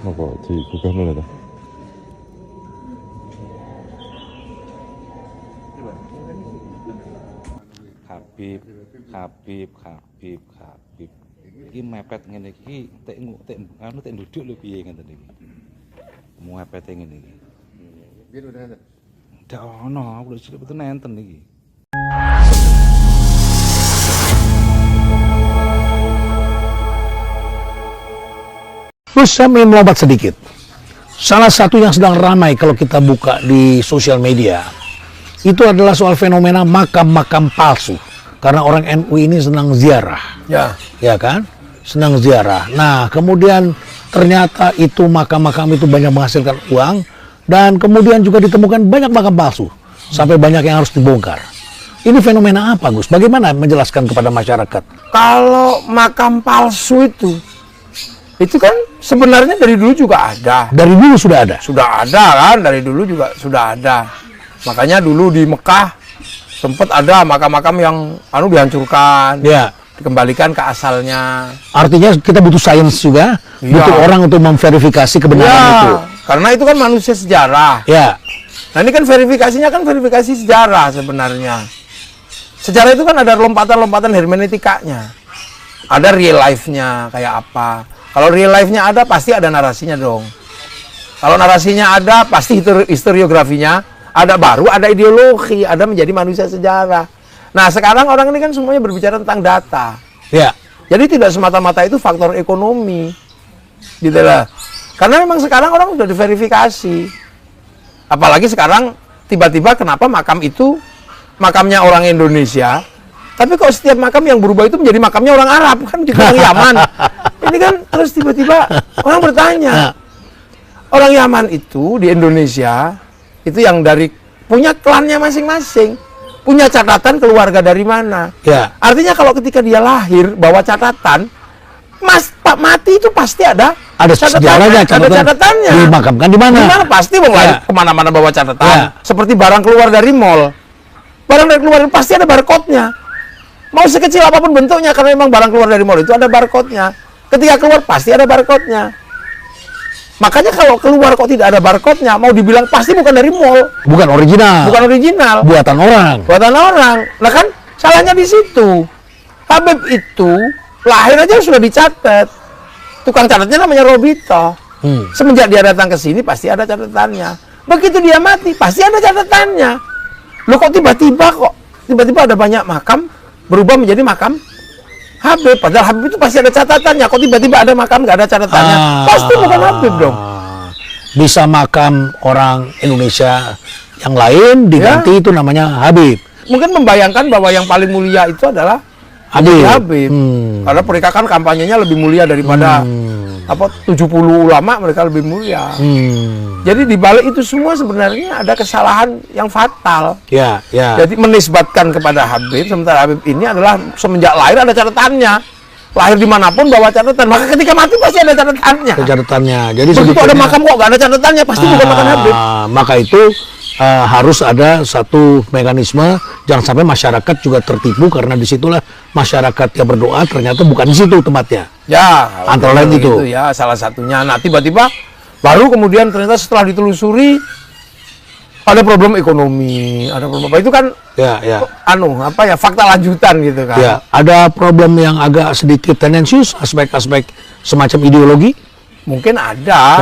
Apa digugah nol ta? Habib. Iki mepet ngene iki tek anu tek nduduk lho piye ngeten iki. Mepet ngene iki. Biar udah ada. Ndak ono, aku lho betul nenten iki. Terus saya ingin melompat sedikit. Salah satu yang sedang ramai kalau kita buka di sosial media, itu adalah soal fenomena makam-makam palsu. Karena orang NU ini senang ziarah. Ya kan? Senang ziarah. Nah, kemudian ternyata itu makam-makam itu banyak menghasilkan uang. Dan kemudian juga ditemukan banyak makam palsu. Sampai banyak yang harus dibongkar. Ini fenomena apa, Gus? Bagaimana menjelaskan kepada masyarakat? Kalau makam palsu itu kan sebenarnya dari dulu juga ada. Dari dulu sudah ada? Sudah ada kan, dari dulu juga sudah ada. Makanya dulu di Mekah sempat ada makam-makam yang dihancurkan, dikembalikan ke asalnya. Artinya kita butuh sains juga, butuh orang untuk memverifikasi kebenaran itu. Karena itu kan manusia sejarah. Nah ini kan verifikasinya kan verifikasi sejarah sebenarnya. Sejarah itu kan ada lompatan-lompatan hermeneutikanya. Ada real life-nya kayak apa. Kalau real life-nya ada, pasti ada narasinya dong. Kalau narasinya ada, pasti historiografinya ada, baru ada ideologi, ada menjadi manusia sejarah. Nah, sekarang orang ini kan semuanya berbicara tentang data. Jadi tidak semata-mata itu faktor ekonomi. Gitu lah. Karena memang sekarang orang sudah diverifikasi. Apalagi sekarang tiba-tiba kenapa makam itu makamnya orang Indonesia, tapi kok setiap makam yang berubah itu menjadi makamnya orang Arab, kan di orang Yaman. Ini kan terus tiba-tiba orang bertanya, orang Yaman itu di Indonesia itu yang dari punya klannya masing-masing, punya catatan keluarga dari mana. Artinya kalau ketika dia lahir bawa catatan, Pak mati itu pasti ada sejarahnya, ada catatannya. Dimakamkan di mana? Di mana pasti kemana-mana bawa catatan. Seperti barang keluar dari mall, barang dari keluar pasti ada barcode-nya. Mau sekecil apapun bentuknya, karena memang barang keluar dari mall itu ada barcode-nya. Ketika keluar pasti ada barcode-nya. Makanya kalau keluar kok tidak ada barcode-nya, mau dibilang pasti bukan dari mall. Bukan original. Bukan original. Buatan orang. Buatan orang. Nah kan salahnya di situ. Habib itu lahir aja sudah dicatat. Tukang catatnya namanya Robito. Semenjak dia datang ke sini pasti ada catatannya. Begitu dia mati pasti ada catatannya. Loh kok tiba-tiba ada banyak makam berubah menjadi makam Habib, padahal Habib itu pasti ada catatannya. Kok tiba-tiba ada makam nggak ada catatannya? Pasti bukan Habib dong. Bisa makam orang Indonesia yang lain diganti itu namanya Habib. Mungkin membayangkan bahwa yang paling mulia itu adalah Habib. Karena mereka kan kampanyenya lebih mulia daripada 70 ulama, mereka lebih mulia. Jadi di balik itu semua sebenarnya ada kesalahan yang fatal. Jadi menisbatkan kepada Habib, sementara Habib ini adalah semenjak lahir ada catatannya. Lahir dimanapun bawa catatan, maka ketika mati pasti ada catatannya. Jadi begitu ada makam kok nggak ada catatannya, pasti bukan makam Habib. Maka itu harus ada satu mekanisme, jangan sampai masyarakat juga tertipu, karena disitulah masyarakat yang berdoa ternyata bukan di situ tempatnya. Antara lain itu ya salah satunya. Nah tiba-tiba baru kemudian ternyata setelah ditelusuri ada problem ekonomi, ada problem apa itu kan fakta lanjutan gitu kan. Ada problem yang agak sedikit tendensius, aspek-aspek semacam ideologi. Mungkin ada.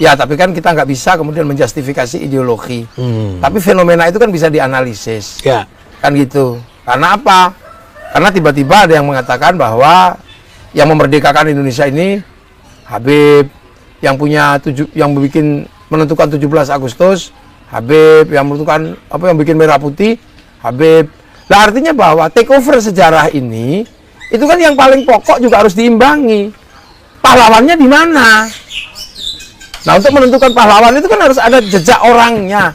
Ya, tapi kan kita nggak bisa kemudian menjustifikasi ideologi. Tapi fenomena itu kan bisa dianalisis. Kan gitu. Karena apa? Karena tiba-tiba ada yang mengatakan bahwa yang memerdekakan Indonesia ini Habib, yang menentukan 17 Agustus Habib, yang menentukan yang bikin merah putih Habib. Nah, artinya bahwa takeover sejarah ini itu kan yang paling pokok juga harus diimbangi. Pahlawannya di mana? Nah, untuk menentukan pahlawan itu kan harus ada jejak orangnya.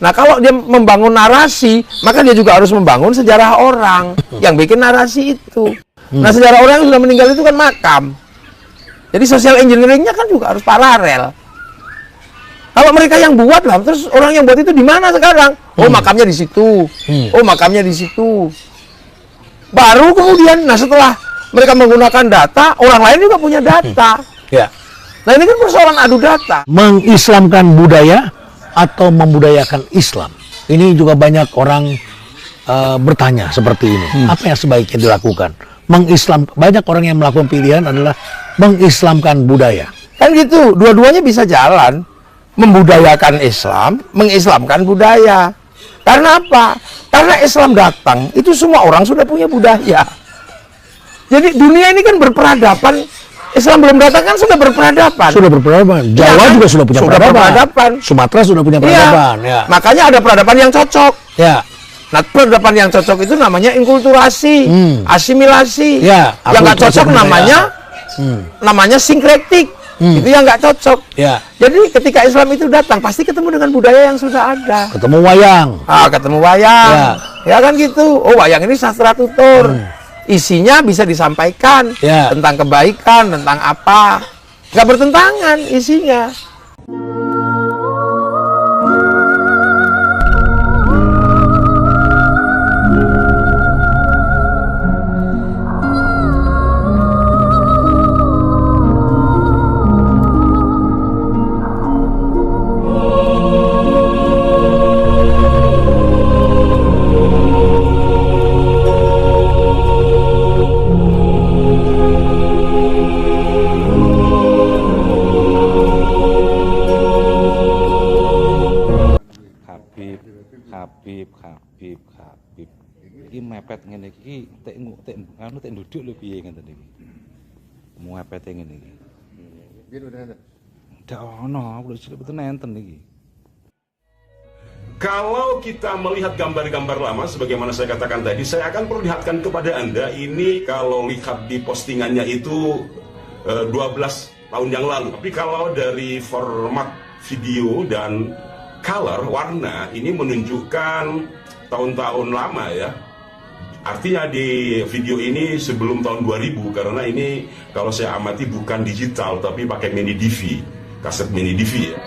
Nah, kalau dia membangun narasi, maka dia juga harus membangun sejarah orang yang bikin narasi itu. Nah, sejarah orang yang sudah meninggal itu kan makam. Jadi social engineering-nya kan juga harus paralel. Kalau mereka yang buat lah, terus orang yang buat itu di mana sekarang? Oh, makamnya di situ. Oh, makamnya di situ. Baru kemudian, nah setelah mereka menggunakan data, orang lain juga punya data. Nah ini kan persoalan adu data. Mengislamkan budaya atau membudayakan Islam. Ini juga banyak orang bertanya seperti ini. Apa yang sebaiknya dilakukan? Banyak orang yang melakukan pilihan adalah mengislamkan budaya. Kan gitu, dua-duanya bisa jalan. Membudayakan Islam, mengislamkan budaya. Karena apa? Karena Islam datang, itu semua orang sudah punya budaya. Jadi dunia ini kan berperadaban. Islam belum datang kan sudah berperadaban. Sudah berperadaban. Jawa kan? juga sudah punya peradaban. Sumatera sudah punya peradaban. Ya. Makanya ada peradaban yang cocok. Ya. Nah, peradaban yang cocok itu namanya inkulturasi, asimilasi. Ya, yang nggak cocok namanya sinkretik. Itu yang nggak cocok. Ya. Jadi ketika Islam itu datang, pasti ketemu dengan budaya yang sudah ada. Ketemu wayang. Ketemu wayang. Ya kan gitu. Oh, wayang ini sastra tutur. Isinya bisa disampaikan tentang kebaikan, tentang apa. Nggak bertentangan isinya. Habib. Iki mepet ngene iki tek nduduk lho piye ngene iki. Mepet ngene iki. Piye udah ndak ono, aku lho betul nenten iki. Kalau kita melihat gambar-gambar lama, sebagaimana saya katakan tadi, saya akan perlihatkan kepada Anda, ini kalau lihat di postingannya itu 12 tahun yang lalu. Tapi kalau dari format video dan color, warna, ini menunjukkan tahun-tahun lama ya. Artinya di video ini sebelum tahun 2000, karena ini kalau saya amati bukan digital, tapi pakai mini DV, kaset mini DV ya.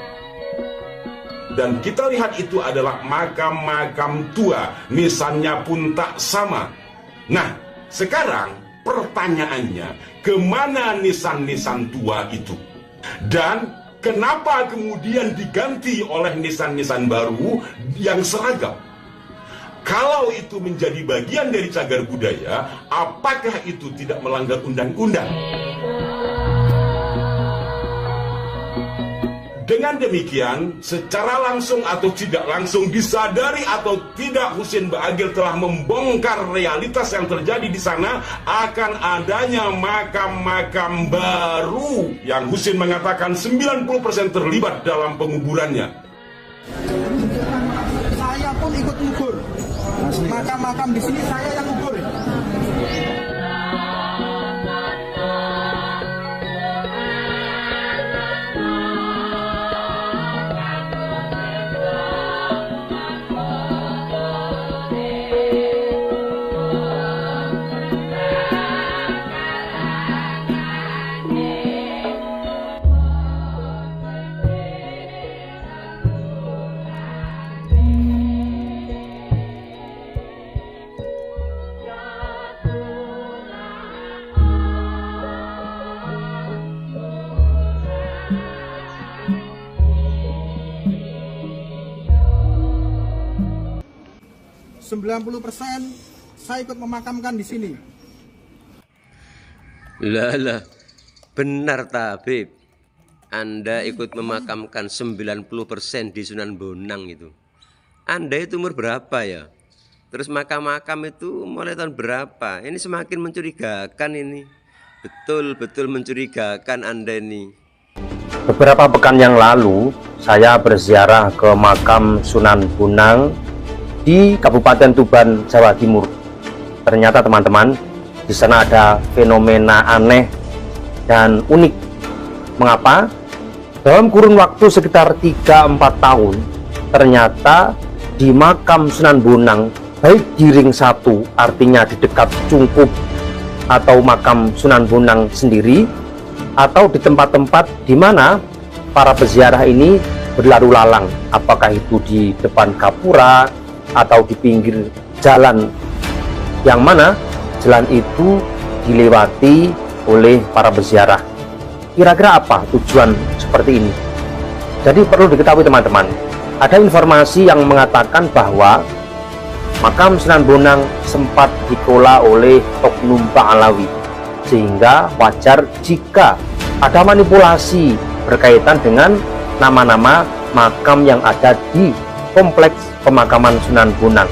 Dan kita lihat itu adalah makam-makam tua, nisannya pun tak sama. Nah, sekarang pertanyaannya, kemana nisan-nisan tua itu? Dan kenapa kemudian diganti oleh nisan-nisan baru yang seragam? Kalau itu menjadi bagian dari cagar budaya, apakah itu tidak melanggar undang-undang? Dengan demikian, secara langsung atau tidak langsung, disadari atau tidak, Husein Ba'agil telah membongkar realitas yang terjadi di sana akan adanya makam-makam baru yang Husein mengatakan 90% terlibat dalam penguburannya. Saya pun ikut ngubur. Makam-makam di sini saya yang ngubur. 90% saya ikut memakamkan di sini. Lah, benar Tabib. Anda ikut memakamkan 90% di Sunan Bonang itu. Anda itu umur berapa ya? Terus makam-makam itu mulai tahun berapa? Ini semakin mencurigakan ini. Betul-betul mencurigakan Anda ini. Beberapa pekan yang lalu, saya berziarah ke makam Sunan Bonang di Kabupaten Tuban, Jawa Timur. Ternyata teman-teman, di sana ada fenomena aneh dan unik. Mengapa? Dalam kurun waktu sekitar 3-4 tahun, ternyata di makam Sunan Bonang, baik di ring 1, artinya di dekat Cungkup atau makam Sunan Bonang sendiri, atau di tempat-tempat di mana para peziarah ini berlalu lalang, apakah itu di depan gapura atau di pinggir jalan, yang mana jalan itu dilewati oleh para peziarah. kira-kira apa tujuan seperti ini? Jadi perlu diketahui teman-teman, ada informasi yang mengatakan bahwa makam Sunan Bonang sempat dikelola oleh oknum Pahlawi, sehingga wajar jika ada manipulasi berkaitan dengan nama-nama makam yang ada di kompleks pemakaman Sunan Bonang.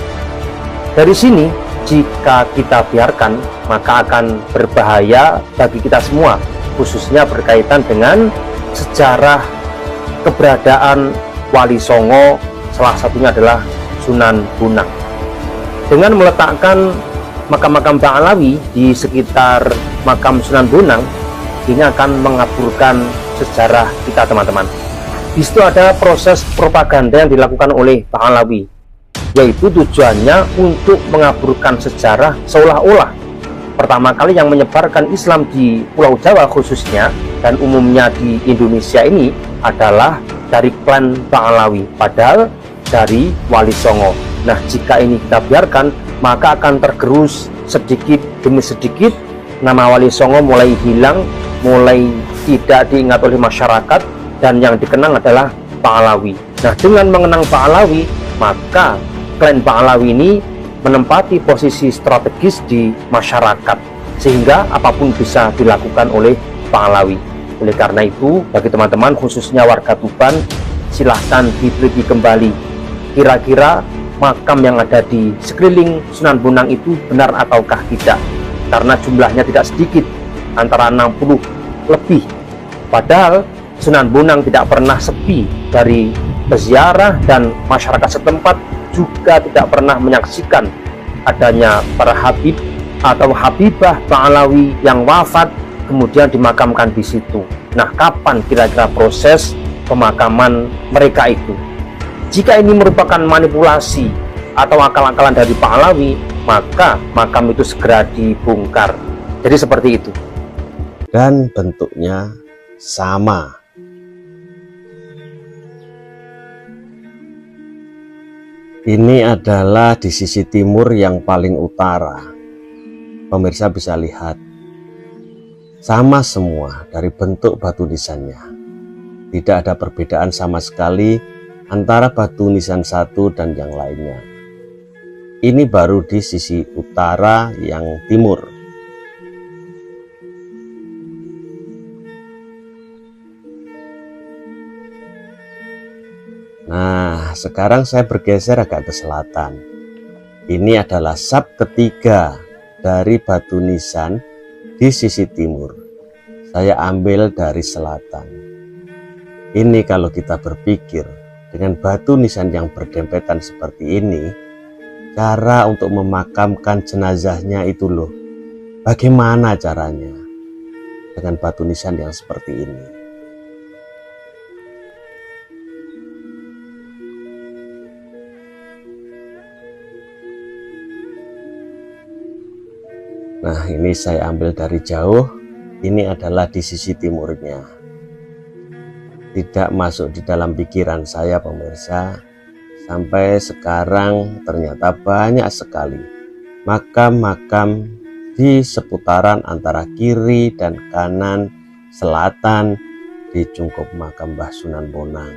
Dari sini, jika kita biarkan, maka akan berbahaya bagi kita semua, khususnya berkaitan dengan sejarah keberadaan Wali Songo, salah satunya adalah Sunan Bonang. Dengan meletakkan makam-makam Pahlawi di sekitar makam Sunan Bonang, ini akan mengaburkan sejarah kita teman-teman. Di situ ada proses propaganda yang dilakukan oleh Pahlawi, yaitu tujuannya untuk mengaburkan sejarah, seolah-olah pertama kali yang menyebarkan Islam di Pulau Jawa khususnya dan umumnya di Indonesia ini adalah dari klan Pahlawi, padahal dari Wali Songo. Nah, jika ini kita biarkan, maka akan tergerus sedikit demi sedikit, nama Wali Songo mulai hilang, mulai tidak diingat oleh masyarakat, dan yang dikenang adalah Pahlawi. Nah, dengan mengenang Pahlawi, maka klan Pahlawi ini menempati posisi strategis di masyarakat, sehingga apapun bisa dilakukan oleh Pahlawi. Oleh karena itu, bagi teman-teman khususnya warga Tuban, silahkan diteliti kembali kira-kira makam yang ada di sekeliling Sunan Bonang itu benar ataukah tidak, karena jumlahnya tidak sedikit, antara 60 lebih. Padahal Sunan Bonang tidak pernah sepi dari peziarah, dan masyarakat setempat juga tidak pernah menyaksikan adanya para habib atau habibah Pahlawi yang wafat kemudian dimakamkan di situ. Nah, kapan kira-kira proses pemakaman mereka itu? Jika ini merupakan manipulasi atau akal-akalan dari Pahlawi, maka makam itu segera dibongkar. Jadi seperti itu. Dan bentuknya sama. Ini adalah di sisi timur yang paling utara. Pemirsa bisa lihat, sama semua dari bentuk batu nisannya. Tidak ada perbedaan sama sekali antara batu nisan satu dan yang lainnya. Ini baru di sisi utara yang timur. Nah, sekarang saya bergeser agak ke selatan. Ini adalah sab ketiga dari batu nisan di sisi timur. Saya ambil dari selatan. Ini kalau kita berpikir dengan batu nisan yang berdempetan seperti ini, cara untuk memakamkan jenazahnya itu loh, bagaimana caranya dengan batu nisan yang seperti ini. Nah, ini saya ambil dari jauh. Ini adalah di sisi timurnya. Tidak masuk di dalam pikiran saya, pemirsa. Sampai sekarang ternyata banyak sekali makam-makam di seputaran antara kiri dan kanan, selatan di cungkup makam Mbah Sunan Bonang.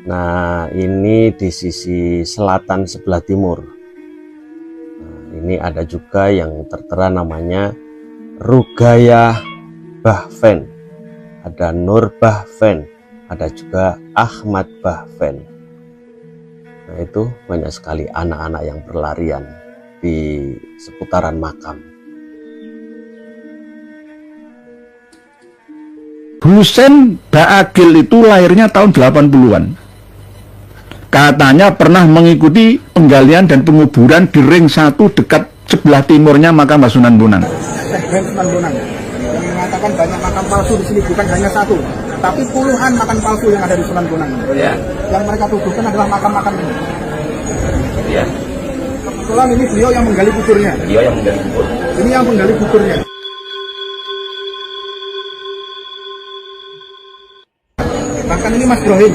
Nah, ini di sisi selatan sebelah timur. Ini ada juga yang tertera namanya Rugaya Bahven, ada Nur Bahven, ada juga Ahmad Bahven. Nah, itu banyak sekali anak-anak yang berlarian di seputaran makam. Husein Baagil itu lahirnya tahun 80-an. Katanya pernah mengikuti penggalian dan penguburan di ring 1 dekat sebelah timurnya makam Mbah Sunan Bonang. Sunan Bonang yang mengatakan banyak makam palsu di sini, bukan hanya satu, tapi puluhan makam palsu yang ada di Sunan Bonang. Ya. Yang mereka tuduhkan adalah makam-makam ini. Ya. Kebetulan ini beliau yang menggali kuburnya. Dia yang menggali kubur. Ini yang menggali kuburnya. Bahkan ini Mas Brohim.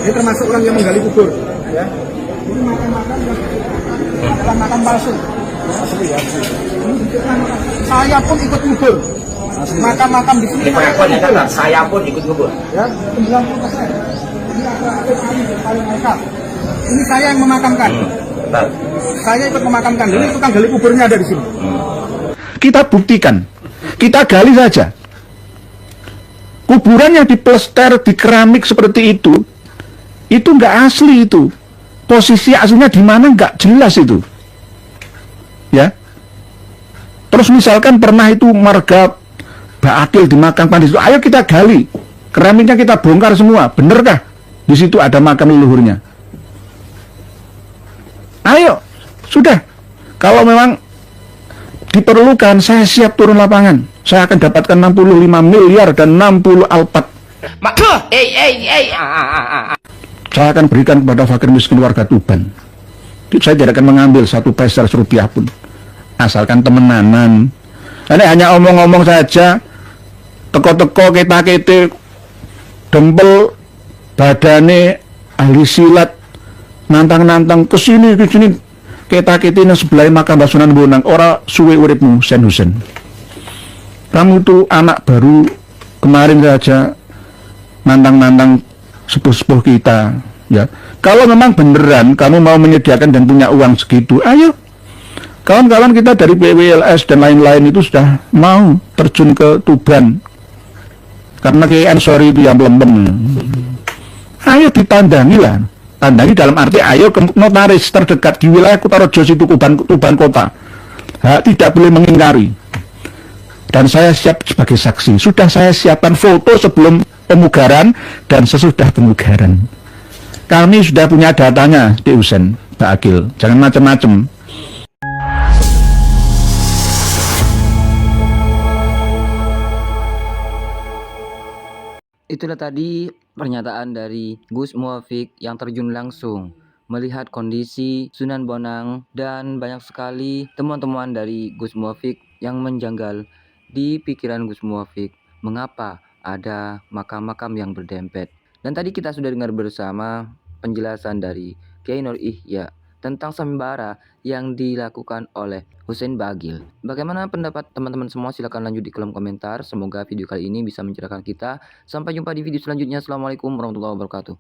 Ini termasuk orang yang menggali kubur, ya. Ini makam-makam yang adalah makam palsu. Saya pun ikut ngubur. Makam-makam di sini. Saya pun ikut ngubur. Ya, 90%. Ini ada paling lengkap. Ini saya yang memakamkan. Saya ikut memakamkan. Ini tukang gali kuburnya ada di sini. Kita buktikan, kita gali saja. Kuburan yang diplester di keramik seperti itu nggak asli itu. Posisi aslinya di mana nggak jelas itu. Ya. Terus misalkan pernah itu marga Mbak Akil dimakamkan di situ, ayo kita gali, keramiknya kita bongkar semua, benerkah di situ ada makam leluhurnya? Ayo, sudah. Kalau memang diperlukan, saya siap turun lapangan. Saya akan dapatkan 65 miliar dan 60 Alphard. Saya akan berikan kepada fakir miskin warga Tuban. Saya tidak akan mengambil satu peser rupiah pun, asalkan temenanan. Ini hanya omong-omong saja, teko-teko kita dempel badane ahli silat, nantang-nantang kesini kita ini sebelah makam Sunan Bonang. Ora suwe uripmu Sen Husen. Kamu itu anak baru, kemarin saja nantang-nantang sepuh-sepuh kita, ya. Kalau memang beneran kamu mau menyediakan dan punya uang segitu, ayo. Kawan-kawan kita dari PWLS dan lain-lain itu sudah mau terjun ke Tuban. Karena kayak sorry itu yang lembem. Ayo ditandangi lah. Tandangi dalam arti ayo ke notaris terdekat di wilayah Kutarejo situ Tuban kota. Tidak boleh mengingkari. Dan saya siap sebagai saksi. Sudah saya siapkan foto sebelum pemugaran dan sesudah pemugaran. Kami sudah punya datanya di Husen, Mbak Akil. Jangan macam-macam. Itulah tadi pernyataan dari Gus Muafik yang terjun langsung melihat kondisi Sunan Bonang, dan banyak sekali temuan-temuan dari Gus Muafik yang menjanggal di pikiran Gus Muafik. Mengapa ada makam-makam yang berdempet? Dan tadi kita sudah dengar bersama penjelasan dari Kiai Nur Ihya tentang sembara yang dilakukan oleh Husein Bagil. Bagaimana pendapat teman-teman semua? Silahkan lanjut di kolom komentar. Semoga video kali ini bisa mencerahkan kita. Sampai jumpa di video selanjutnya. Assalamualaikum warahmatullahi wabarakatuh.